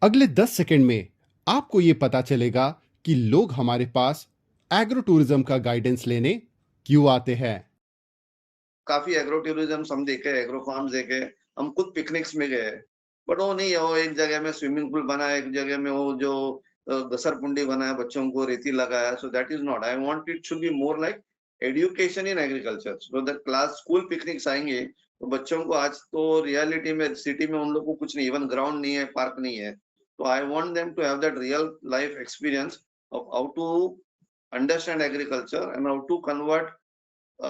अगले 10 सेकंड में आपको ये पता चलेगा कि लोग हमारे पास एग्रो टूरिज्म का गाइडेंस लेने क्यों आते हैं। काफ़ी एग्रो टूरिज़्म हम देखे, एग्रो फार्म्स देखे, हम खुद पिकनिक्स में गए। बट वो नहीं है, वो एक जगह में स्विमिंग पूल बना है, एक जगह में वो जो घसरकुंडी बना है, बच्चों को रेती लगाया, so that is not. I want it should be more like education in agriculture. So the class school picnics आएँगे, तो बच्चों को आज तो रियलिटी में सिटी में उन लोग को कुछ नहीं, इवन ग्राउंड नहीं है, पार्क नहीं है। तो I want them to have that real life experience of how to understand agriculture and how to convert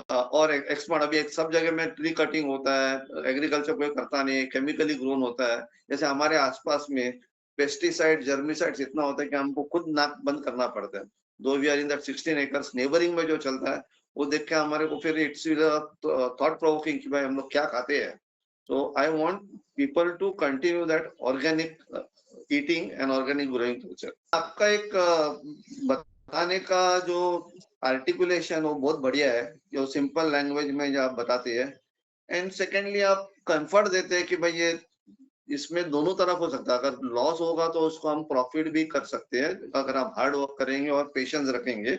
और एक्सपर्ट। अभी एक सब जगह में ट्री कटिंग होता है, एग्रीकल्चर कोई करता नहीं है, केमिकली ग्रोन होता है। जैसे हमारे आसपास में पेस्टिसाइड, जर्मिसाइड्स इतना होता है कि हमको खुद नाक बंद करना पड़ता है। Though we are in that 16 acres neighbouring में जो चलता है, वो देख के हमारे को फिर इट्स थॉट प्रोवोकिंग कि भाई हम लोग क्या खाते हैं। So I want people to continue that organic eating and organic growing culture. आपका एक बताने का जो आर्टिकुलेशन वो बहुत बढ़िया है, जो सिंपल लैंग्वेज में जो आप बताते हैं। एंड सेकेंडली आप कंफर्ट देते हैं कि भाई ये इसमें दोनों तरफ हो सकता है। अगर लॉस होगा तो उसको हम प्रॉफिट भी कर सकते हैं, अगर आप हार्ड वर्क करेंगे और पेशेंस रखेंगे।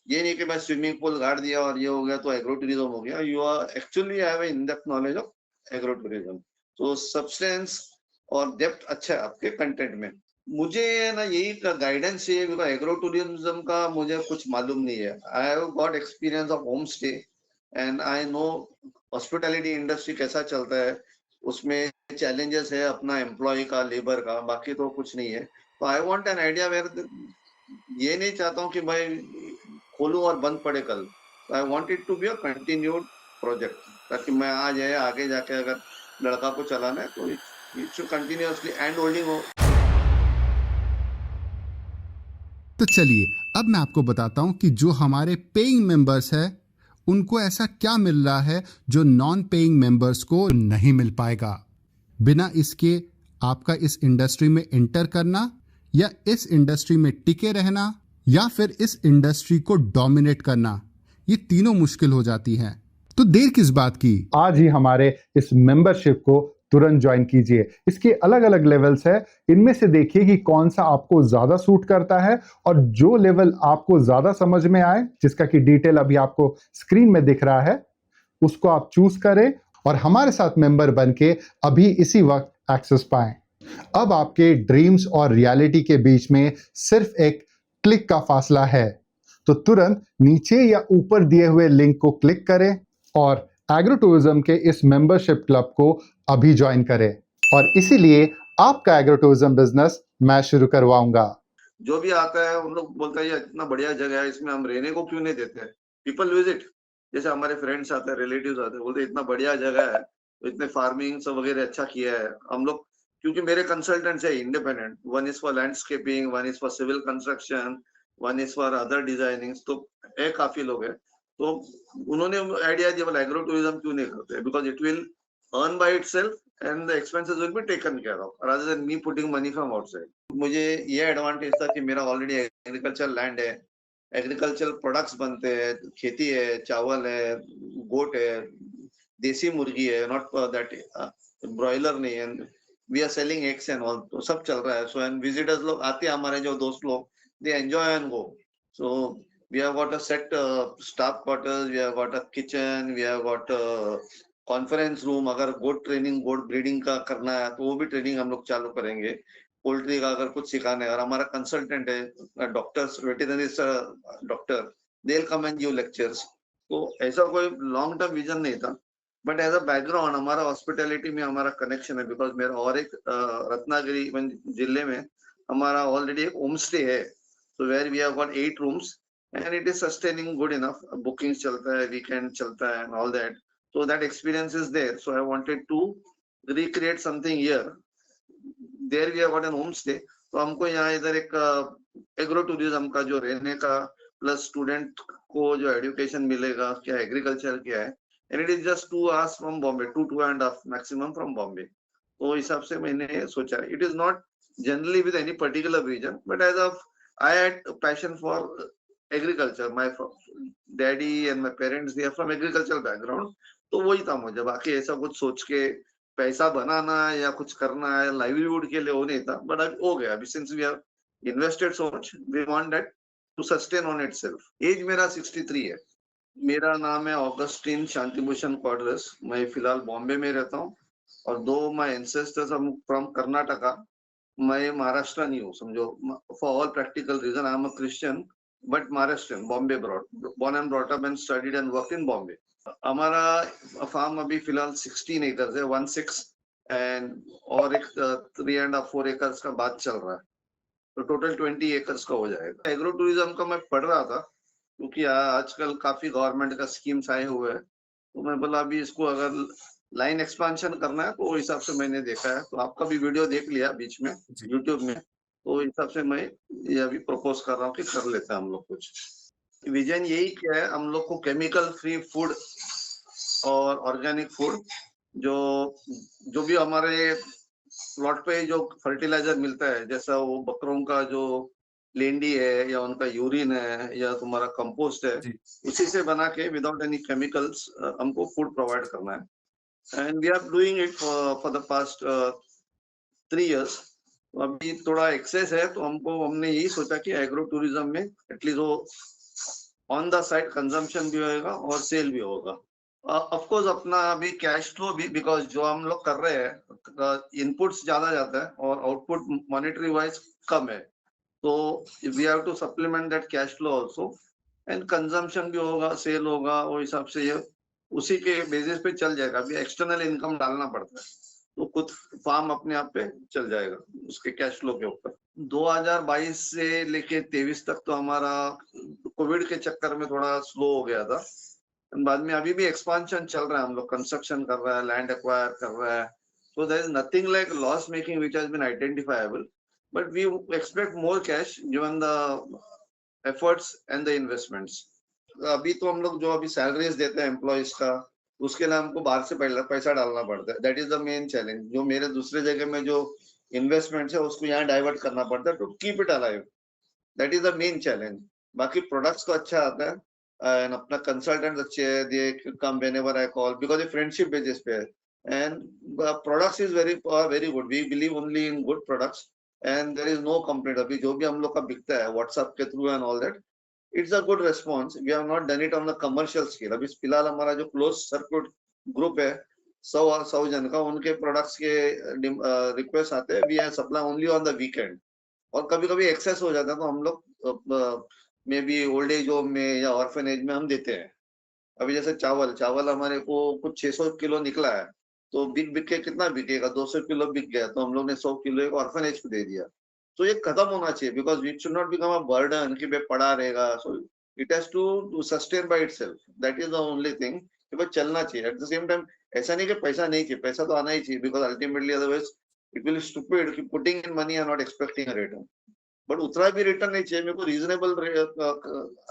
ये नहीं कि मैं स्विमिंग पूल गाड़ दिया और ये हो गया तो एग्रो टूरिज्म हो गया। You are actually have in depth knowledge of agro tourism. तो सब्सटेंस और डेप्थ अच्छा है आपके कंटेंट में। मुझे ना यही गाइडेंस चाहिए, बिकॉज़ एग्रो टूरिज्म का मुझे कुछ मालूम नहीं है। I have got experience of home stay and I know hospitality industry कैसा चलता है। उसमें चैलेंजेस है अपना एम्प्लॉयी का, लेबर का, बाकी तो कुछ नहीं है। तो I want an idea where ये नहीं चाहता हूँ कि भाई खोलूँ और बंद पड़े कल। तो I want it to be a continued project, ताकि मैं आ जाए आगे जाके अगर लड़का को चलाना है तो it should continuously hand holding हो। तो चलिए अब मैं आपको बताता हूं कि जो हमारे पेइंग मेंबर्स हैं उनको ऐसा क्या मिल रहा है जो नॉन पेइंग मेंबर्स को नहीं मिल पाएगा। बिना इसके आपका इस इंडस्ट्री में एंटर करना या इस इंडस्ट्री में टिके रहना या फिर इस इंडस्ट्री को डोमिनेट करना, ये तीनों मुश्किल हो जाती हैं। तो देर किस बात की, आज ही हमारे इस मेंबरशिप को तुरंत ज्वाइन कीजिए। इसके अलग अलग लेवल्स है, इनमें से देखिए कि कौन सा आपको ज्यादा सूट करता है और जो लेवल आपको ज्यादा समझ में आए, जिसका कि डिटेल अभी आपको स्क्रीन में दिख रहा है, उसको आप चूज करें और हमारे साथ मेंबर बन के अभी इसी वक्त एक्सेस पाएं। अब आपके ड्रीम्स और रियलिटी के बीच में सिर्फ एक क्लिक का फासला है, तो तुरंत नीचे या ऊपर दिए हुए लिंक को क्लिक करें और एग्रो टूरिज्म के इस मेंबरशिप क्लब को अभी ज्वाइन करें और इसीलिए आपका एग्रो टूरिज्म बिजनेस मैं शुरू करवाऊंगा। जो भी आता है उन लोग बोलता है ये इतना बढ़िया जगह है, इसमें हम रहने को क्यों नहीं देते। पीपल विजिट, जैसे हमारे फ्रेंड्स आते हैं, रिलेटिव्स आते हैं, बोलते इतना बढ़िया जगह है, तो इतने फार्मिंग सब वगैरह अच्छा किया है हम लोग। क्योंकि मेरे कंसल्टेंट्स है independent, one is for landscaping, one is for civil construction, one is for other designing. तो है काफी लोग है, तो उन्होंने आइडिया दिया बोला एग्रो टूरिज्म क्यों नहीं करते, because it will earn by itself and the expenses will be taken care of rather than me putting money from outside. मुझे ये एडवांटेज था कि मेरा ऑलरेडी एग्रीकल्चर लैंड है, एग्रीकल्चर प्रोडक्ट्स बनते हैं, खेती है, चावल है, गोट है, देसी मुर्गी है, नॉट दैट ब्रॉयलर नहीं है। We are selling eggs and all, तो सब चल रहा है। सो एंड विजिटर्स लोग आते हैं, हमारे जो दोस्त लोग, they enjoy and go. So we have got a set staff quarters, we have got a kitchen, we have got conference room. अगर गोट ट्रेनिंग, गोट ब्रीडिंग का करना है तो वो भी ट्रेनिंग हम लोग चालू करेंगे। पोल्ट्री का अगर कुछ सिखाना है, और हमारा कंसल्टेंट है doctors, veterinary doctor, they will come and give lectures. तो ऐसा कोई लॉन्ग टर्म विजन नहीं था, बट एज अ बैकग्राउंड हमारा हॉस्पिटैलिटी में हमारा कनेक्शन है। बिकॉज मेरा और एक रत्नागिरी जिले में हमारा ऑलरेडी एक होम स्टे है, so where we have got 8 rooms and it is sustaining good enough. Bookings chalta hai, weekend chalta hai and all that. So that experience is there. So I wanted to recreate something here. There we have got an home stay. तो हमको यहाँ इधर एक agro tourism का जो रहने का plus student को जो एजुकेशन मिलेगा, क्या एग्रीकल्चर क्या है, and it is just 2 hours from Bombay, 2.5 maximum from Bombay. तो हिसाब से मैंने सोचा it is not generally with any particular region, but as of I had a passion for agriculture. My daddy and my parents, they are from agricultural background, तो वही था मुझे। बाकी ऐसा कुछ सोच के पैसा बनाना है या कुछ करना है लाइवलीहुड के लिए वो नहीं था, बट अभी हो गया। अभी since we have invested so much, we want that to sustain on itself. Age मेरा 63 है। मेरा नाम है ऑगस्टिन शांतिभूषण क्वाड्रस। मैं फिलहाल बॉम्बे में रहता हूँ, और though my ancestors are from Karnataka. मैं महाराष्ट्र नहीं हूँ समझो। For all practical reason I am a Christian, but Maharashtrian, Bombay born and brought up and studied and worked in Bombay. हमारा फार्म अभी फिलहाल 16 एकर्स है, 16, एंड और एक 3.5-4 एकर्स का बात चल रहा है, तो टोटल 20 एकर्स का हो जाएगा। एग्रो टूरिज्म का मैं पढ़ रहा था, क्योंकि आजकल काफी गवर्नमेंट का स्कीम्स आए हुए हैं, तो मैं बोला अभी इसको अगर लाइन एक्सपांशन करना है तो हिसाब से मैंने देखा है, तो आपका भी वीडियो देख लिया बीच में यूट्यूब में, तो हिसाब से मैं ये अभी प्रपोज कर रहा हूँ कि कर लेते हैं हम लोग कुछ। विजन यही क्या है, हम लोग को केमिकल फ्री फूड और ऑर्गेनिक फूड, जो जो भी हमारे प्लॉट पे जो फर्टिलाइजर मिलता है, जैसा वो बकरों का जो लेंडी है या उनका यूरिन है या तुम्हारा कंपोस्ट है, उसी से बना के विदाउट एनी केमिकल्स हमको फूड प्रोवाइड करना है। And we are doing it for the past 3 years। अभी थोड़ा एक्सेस है, तो हमने यही सोचा कि एग्रो टूरिज्म में एटलीस्ट वो ऑन द साइड कंजम्पशन भी होगा और सेल भी होगा। ऑफ कोर्स अपना अभी कैश फ्लो भी, बिकॉज जो हम लोग कर रहे हैं इनपुट्स ज्यादा जाता है और आउटपुट मॉनेटरी वाइज कम है, तो we have to supplement that cash flow also, and consumption भी होगा, सेल होगा, वो हिसाब से ये उसी के बेसिस पे चल जाएगा। अभी एक्सटर्नल इनकम डालना पड़ता है, तो खुद फार्म अपने आप पे चल जाएगा उसके कैश फ्लो के ऊपर। 2022 से लेके 23 तक तो हमारा कोविड के चक्कर में थोड़ा स्लो हो गया था। बाद में अभी भी एक्सपांशन चल रहा है, हम लोग कंस्ट्रक्शन कर रहा है, लैंड एक्वायर कर रहा है, so there is nothing like loss making which has been identifiable, but we expect more cash given the efforts and the investments। अभी तो हम लोग जो अभी सैलरीज देते हैं एम्प्लॉइज का, उसके लिए हमको बाहर से पहले पैसा डालना पड़ता है। That is the main challenge. जो मेरे दूसरे जगह में जो इन्वेस्टमेंट है उसको यहाँ डाइवर्ट करना पड़ता है to keep it alive. That is the main challenge. बाकी प्रोडक्ट्स तो अच्छा आता है, एंड अपना कंसल्टेंट अच्छे है, they come whenever I call, because ये फ्रेंडशिप बेसिस पे है, and products is very very good. We believe only in good products, and there is no complaint. अभी जो भी हम लोग का बिकता है व्हाट्सएप के through and all that, it's a good response. We have not done it on the commercial scale. अभी फिलहाल हमारा जो क्लोज सर्किट ग्रुप है 100 जन का, उनके प्रोडक्ट्स के रिक्वेस्ट आते हैं, we have supply only on the weekend, और कभी कभी एक्सेस हो जाता है तो हम लोग may be old age home में या ऑर्फनेज में हम देते हैं। अभी जैसे चावल हमारे को कुछ 600 किलो निकला है, तो बिक के कितना बिकेगा, 200 किलो बिक गया, तो हम लोग ने 100 किलो एक ऑर्फनेज को दे दिया। तो ये खत्म होना चाहिए, because it should not become a burden कि बे पड़ा रहेगा। So it has to sustain by itself. That is the only thing कि बस चलना चाहिए। एट द सेम टाइम ऐसा नहीं कि पैसा नहीं चाहिए, पैसा तो आना ही चाहिए, because ultimately otherwise it will stupid कि putting in money and not expecting a return. But उतना भी रिटर्न नहीं चाहिए मेरे को, रीजनेबल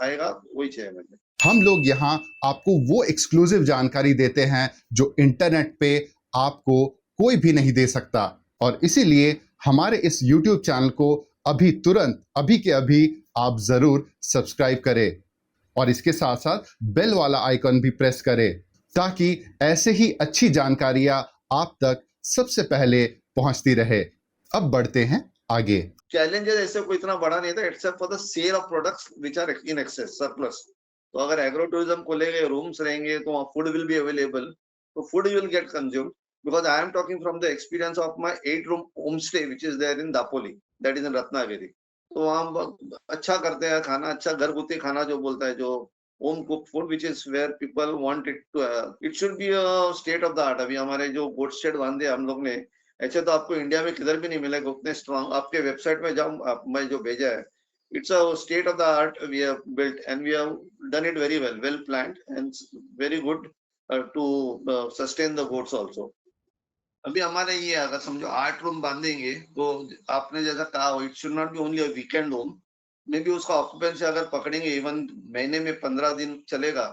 आएगा वही चाहिए मुझे। हम लोग यहाँ आपको वो एक्सक्लूसिव जानकारी देते हैं जो इंटरनेट पे आपको कोई भी नहीं दे सकता, और इसीलिए हमारे इस YouTube चैनल को अभी तुरंत अभी के अभी आप जरूर सब्सक्राइब करें, और इसके साथ साथ बेल वाला आइकन भी प्रेस करें, ताकि ऐसे ही अच्छी जानकारियां आप तक सबसे पहले पहुंचती रहे। अब बढ़ते हैं आगे। चैलेंजेस ऐसे कोई इतना बड़ा नहीं था, except for the sale of products which are in excess surplus. तो अगर एग्रो टूरिज्म खोलेंगे, रूम्स रहेंगे, तो फूड विल बी अवेलेबल, तो food will get consumed. Because I am talking from the experience of my 8-room home stay which is there in Dapoli, that is in Ratnagiri. तो वहाँ अच्छा करते हैं खाना, अच्छा घरगुती खाना जो बोलता है, जो home cook food which is where people want it to, it should be a state of the art. अभी हमारे जो गोट शेड बांधे हम लोग ने, ऐसे तो आपको इंडिया में किधर भी नहीं मिलेगा उतने स्ट्रॉन्ग। आपके वेबसाइट में जाऊँ, मैं जो भेजा है, it's a state of the art we have built, and we have done it very well planned, and very good to sustain the goats also। अभी हमारे ये अगर समझो 8 रूम बांधेंगे, तो आपने जैसा कहा it should not be only a weekend home. May be उसका ऑक्यूपेंसी अगर पकड़ेंगे इवन महीने में 15 दिन चलेगा,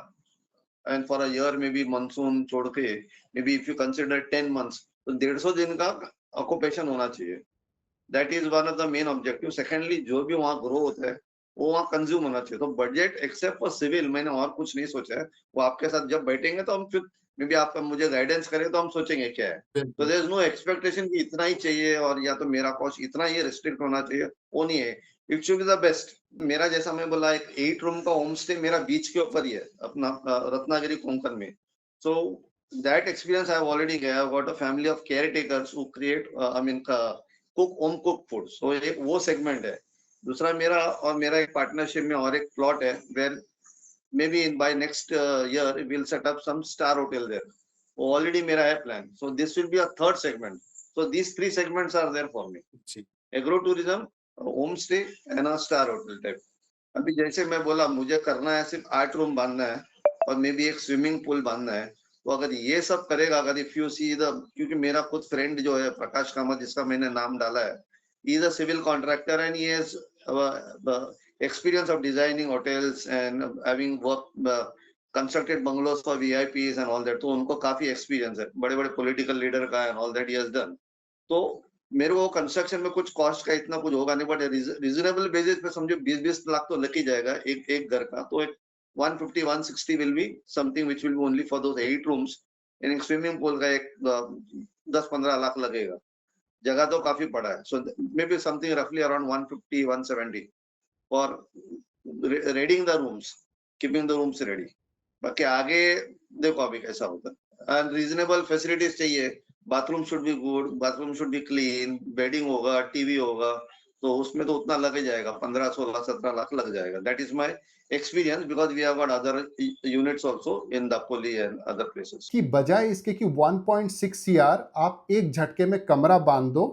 and for a year may be monsoon छोड़ के, may be if you consider 10 months, तो 150 दिन का ऑक्यूपेशन होना चाहिए। That is one of the main objective. Secondly, जो भी वहाँ ग्रो होता है वो वहाँ कंज्यूम होना चाहिए। तो बजट एक्सेप्ट फॉर सिविल मैंने और कुछ नहीं सोचा है। वो आपके साथ जब बैठेंगे तो हम फिर मे बी आप मुझे गाइडेंस करें तो हम सोचेंगे क्या है। तो देयर इज नो एक्सपेक्टेशन कि इतना ही चाहिए और या तो मेरा कॉस्ट इतना ही रिस्ट्रिक्ट होना चाहिए, वो नहीं है। It should be the best. मेरा जैसा मैं बोला एक 8 रूम का होम स्टे मेरा बीच के ऊपर ही है अपना रत्नागिरी कोंकण में। So that experience I have already गया। I got a family of caretakers who create I mean cook home cook food. So एक वो सेगमेंट है। दूसरा मेरा एक पार्टनरशिप में और एक प्लॉट है where maybe in by next year we'll set up some star hotel there. Already मेरा है plan. So this will be a third segment. So these three segments are there for me. Agro tourism, homestay and a star hotel type. अभी जैसे मैं बोला मुझे करना है सिर्फ 8 रूम बांधना है और मे बी एक स्विमिंग पूल बांधना है। तो अगर ये सब करेगा, अगर इफ यू सी द, क्योंकि मेरा खुद फ्रेंड जो है प्रकाश कामत जिसका मैंने नाम डाला है, he is a civil contractor and he has experience of designing hotels and having worked constructed bungalows for VIPs and all that. तो उनको काफी एक्सपीरियंस है, बड़े बड़े पॉलिटिकल लीडर का and all that he has done. तो मेरे को कंस्ट्रक्शन में कुछ कॉस्ट का इतना कुछ होगा नहीं, बट रीजनेबल बेसिस पे समझो 20-20 लाख तो लग ही जाएगा एक घर का। तो एक 150-160 will be something which will be only for those 8 rooms. In एक स्विमिंग पूल का एक 10-15 लाख लगेगा। जगह तो काफी बड़ा है। सो मे बी समथिंग रफली around 150-170 for readying the rooms, keeping the rooms ready. बाकी आगे देखो अभी कैसा होता है। एंड रीजनेबल फैसिलिटीज चाहिए। Bathroom should be good, bathroom should be clean, bedding होगा, टीवी होगा, तो उसमें तो उतना लग ही जाएगा, 15-16-17 लाख लग जाएगा। That is my experience because we have got other units also in Dapoli and other places. कि बजाय इसके कि 1.6 सीआर आप एक झटके में कमरा बांध दो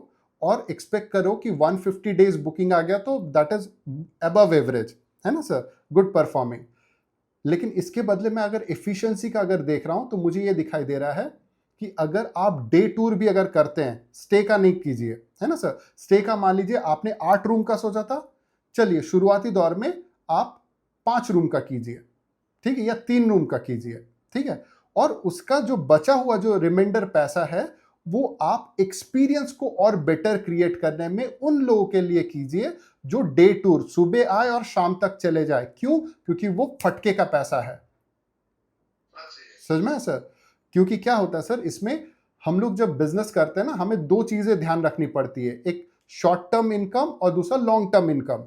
और एक्सपेक्ट करो कि 150 डेज बुकिंग आ गया, तो दैट इज अबव एवरेज, है ना सर, गुड परफॉर्मिंग। लेकिन इसके बदले में अगर एफिशिएंसी का अगर देख रहा हूं तो मुझे ये दिखाई दे रहा है कि अगर आप डे टूर भी अगर करते हैं, स्टे का नहीं कीजिए, है ना सर। स्टे का मान लीजिए आपने 8 रूम का सोचा था, चलिए शुरुआती दौर में आप 5 रूम का कीजिए, ठीक है, या 3 रूम का कीजिए, ठीक है। और उसका जो बचा हुआ जो रिमाइंडर पैसा है वो आप एक्सपीरियंस को और बेटर क्रिएट करने में उन लोगों के लिए कीजिए जो डे टूर सुबह आए और शाम तक चले जाए। क्यों? क्योंकि वो फटके का पैसा है। समझ में सर? क्योंकि क्या होता है सर, इसमें हम लोग जब बिजनेस करते हैं ना, हमें 2 चीजें ध्यान रखनी पड़ती है, एक शॉर्ट टर्म इनकम और दूसरा लॉन्ग टर्म इनकम,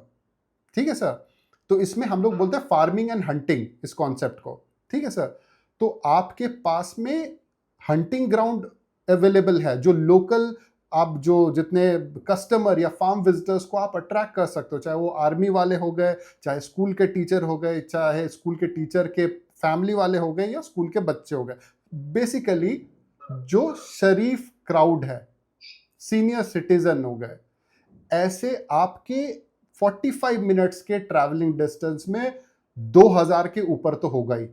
ठीक है सर। तो इसमें हम लोग बोलते हैं फार्मिंग एंड हंटिंग, इस कॉन्सेप्ट को, ठीक है सर। तो आपके पास में हंटिंग ग्राउंड अवेलेबल है, जो लोकल आप जो जितने कस्टमर या फार्म विजिटर्स को आप अट्रैक्ट कर सकते हो, चाहे वो आर्मी वाले हो गए, चाहे स्कूल के टीचर हो गए, चाहे स्कूल के टीचर के फैमिली वाले हो गए, या स्कूल के बच्चे हो गए। बेसिकली जो शरीफ क्राउड है, सीनियर सिटीजन हो गए, ऐसे आपके 45 मिनट्स के ट्रैवलिंग डिस्टेंस में 2000 के ऊपर तो होगा ही,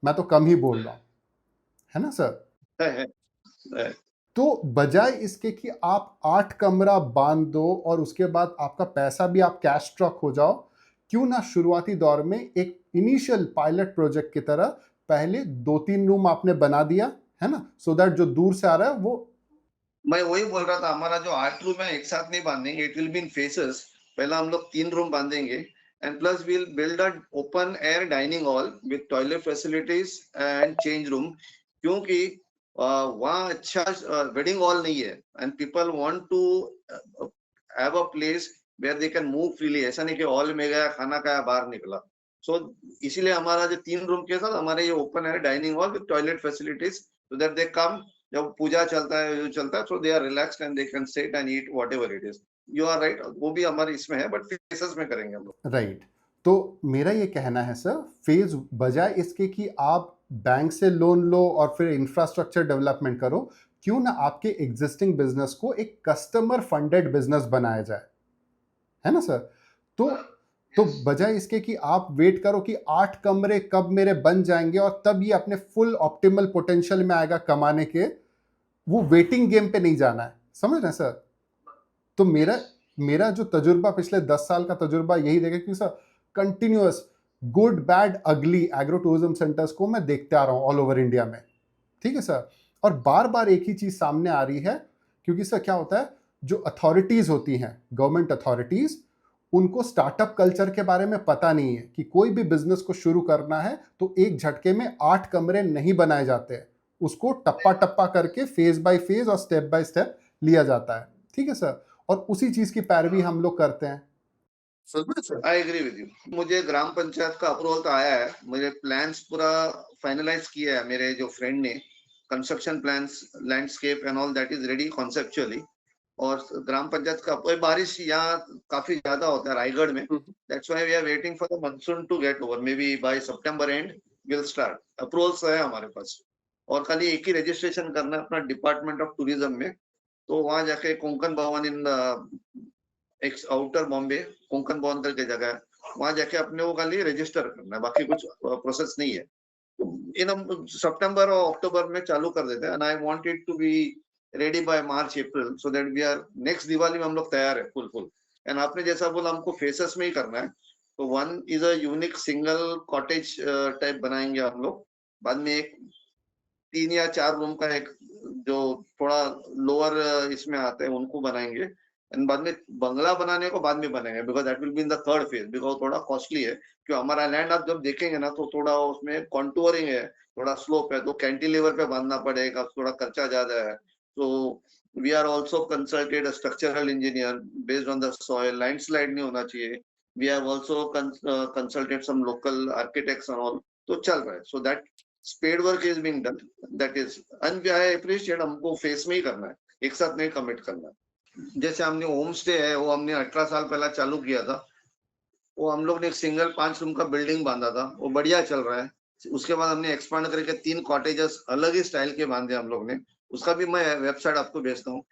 मैं तो कम ही बोल रहा हूं, है ना सर। तो बजाय इसके कि आप 8 कमरा बांध दो और उसके बाद आपका पैसा भी आप कैश स्ट्रक हो जाओ, क्यों ना शुरुआती दौर में एक इनिशियल पायलट प्रोजेक्ट की तरह पहले 2-3 रूम आपने बना दिया, है ना, सो दैट जो दूर से आ रहा है वो। मैं वही बोल रहा था, हमारा जो 8 रूम है एक साथ नहीं बांधेंगे, it will be in phases. पहला हम लोग 3 रूम बांधेंगे and plus we'll build a open air dining hall with toilet facilities and change room. क्योंकि वहाँ अच्छा वेडिंग हॉल नहीं है and people want to have a place where they can move freely. ऐसा नहीं कि हॉल में गया, खाना खाया, बाहर निकला। सो इसीलिए हमारा जो 3 रूम के साथ हमारे ये open air dining hall with toilet facilities, so that they come, जब पूजा चलता है, जो चलता है, so they are relaxed and they can sit and eat whatever it is. You are right, वो भी हमारे इसमें है, बट फेसेस में करेंगे हम लोग। राइट। तो मेरा ये कहना है सर, फेज बजाय इसके कि आप बैंक से लोन लो और फिर इंफ्रास्ट्रक्चर डेवलपमेंट करो, क्यों ना आपके एग्जिस्टिंग बिजनेस को एक कस्टमर फंडेड बिजनेस बनाया जाए, है ना सर। तो बजाय इसके कि आप वेट करो कि 8 कमरे कब मेरे बन जाएंगे और तब ये अपने फुल ऑप्टिमल पोटेंशियल में आएगा कमाने के, वो वेटिंग गेम पे नहीं जाना है, समझ रहे हैं सर। तो मेरा जो तजुर्बा, पिछले 10 साल का तजुर्बा यही देगा कि सर कंटिन्यूअस गुड बैड अगली एग्रो टूरिज्म सेंटर्स को मैं देखते आ रहा हूं ऑल ओवर इंडिया में, ठीक है सर। और बार बार एक ही चीज सामने आ रही है, क्योंकि सर क्या होता है, जो अथॉरिटीज होती हैं, गवर्नमेंट अथॉरिटीज, उनको स्टार्टअप कल्चर के बारे में पता नहीं है कि कोई भी बिजनेस को शुरू करना है तो एक झटके में 8 कमरे नहीं बनाए जाते, उसको टप्पा टप्पा करके फेज बाय फेज और स्टेप बाय स्टेप लिया जाता है, ठीक है सर। और उसी चीज की पैरवी हम लोग करते हैं। I agree with you. मुझे ग्राम पंचायत का अप्रूवल तो आया है, मुझे प्लान्स पूरा फाइनलाइज किया है मेरे जो फ्रेंड ने, construction plans, landscape and all that is ready conceptually. और ग्राम पंचायत का बारिश यहाँ काफी ज्यादा होता है रायगढ़ में, that's why we are waiting for the monsoon to get over, may be by September end will start. Approvals है हमारे पास, और खाली एक ही रजिस्ट्रेशन करना है अपना डिपार्टमेंट ऑफ टूरिज्म में। तो वहां जाके कोंकण भवन इन एक आउटर बॉम्बे, कोंकण भवन करके जगह है, वहां जाके अपने को खाली रजिस्टर करना है, बाकी कुछ प्रोसेस नहीं है। इन सितंबर और अक्टूबर में चालू कर देते हैं, and I want it to be ready by March April, so that we are next Diwali में हम लोग तैयार है फुल। एंड आपने जैसा बोला हमको फेसेस में ही करना है, तो one is a unique single cottage type बनाएंगे हम लोग, बाद में एक 3 या 4 रूम का एक जो थोड़ा लोअर इसमें आते हैं उनको बनाएंगे, एंड बाद में बंगला बनाने को बाद में बनाएंगे, because that will be in the third phase, because थोड़ा कॉस्टली है। क्यों हमारा लैंड आप जब देखेंगे ना तो थोड़ा उसमें कॉन्टूरिंग है, थोड़ा स्लोप है, तो कैंटिलीवर पे बांधना पड़ेगा, थोड़ा खर्चा ज्यादा है। तो we are also consulted a structural engineer based on the soil, landslide नहीं होना चाहिए। We have also consulted some local architects and all, तो चल रहा है। So that spade work is being done, that is, and I appreciate, हमको face में ही करना है, एक साथ नहीं कमिट करना है। जैसे हमने होम स्टे है, वो हमने 18 साल पहला चालू किया था, वो हम लोग ने एक सिंगल 5 रूम का बिल्डिंग बांधा था, वो बढ़िया चल रहा है। उसके बाद हमने एक्सपांड करके 3 कॉटेजेस अलग ही स्टाइल के बांधे हम लोग ने, उसका भी मैं वेबसाइट आपको भेजता हूँ।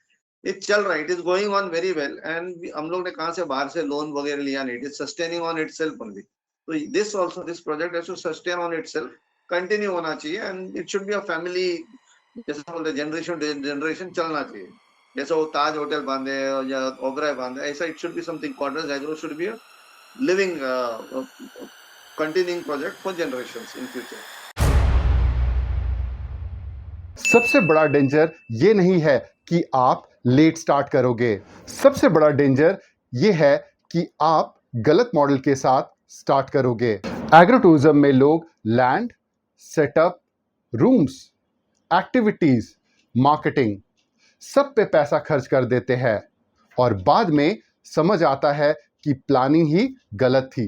ये चल रहा है, it is going on very well, and हम लोग ने कहाँ से बाहर से लोन वगैरह लिया नहीं, it is sustaining on itself only. तो this also, this project has to sustain on itself, continue होना चाहिए, and it should be a family, जैसे बोलते जनरेशन जनरेशन चलना चाहिए। जैसे वो ताज होटल बांधे या ओबराय बांधे, ऐसा it should be something, quarters agro should be a living continuing project for generations in future. सबसे बड़ा डेंजर ये नहीं है कि आप लेट स्टार्ट करोगे, सबसे बड़ा डेंजर ये है कि आप गलत मॉडल के साथ स्टार्ट करोगे। एग्रो टूरिज्म में लोग land, setup, rooms, activities, marketing सब पे पैसा खर्च कर देते हैं और बाद में समझ आता है कि प्लानिंग ही गलत थी।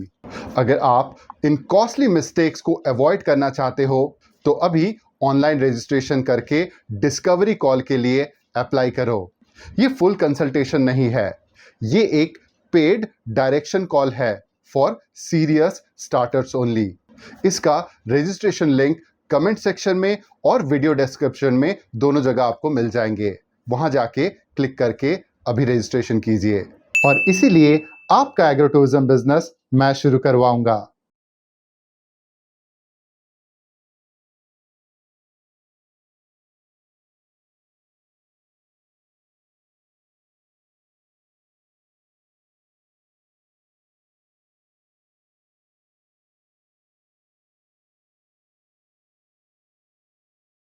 अगर आप इन कॉस्टली मिस्टेक्स को अवॉइड करना चाहते हो तो अभी ऑनलाइन रजिस्ट्रेशन करके डिस्कवरी कॉल के लिए अप्लाई करो। ये फुल कंसल्टेशन नहीं है, ये एक पेड डायरेक्शन कॉल है फॉर सीरियस स्टार्टर्स ओनली। इसका रजिस्ट्रेशन लिंक कमेंट सेक्शन में और वीडियो डिस्क्रिप्शन में दोनों जगह आपको मिल जाएंगे, वहां जाके क्लिक करके अभी रजिस्ट्रेशन कीजिए। और इसीलिए आपका एग्रो टूरिज्म बिजनेस मैं शुरू करवाऊंगा।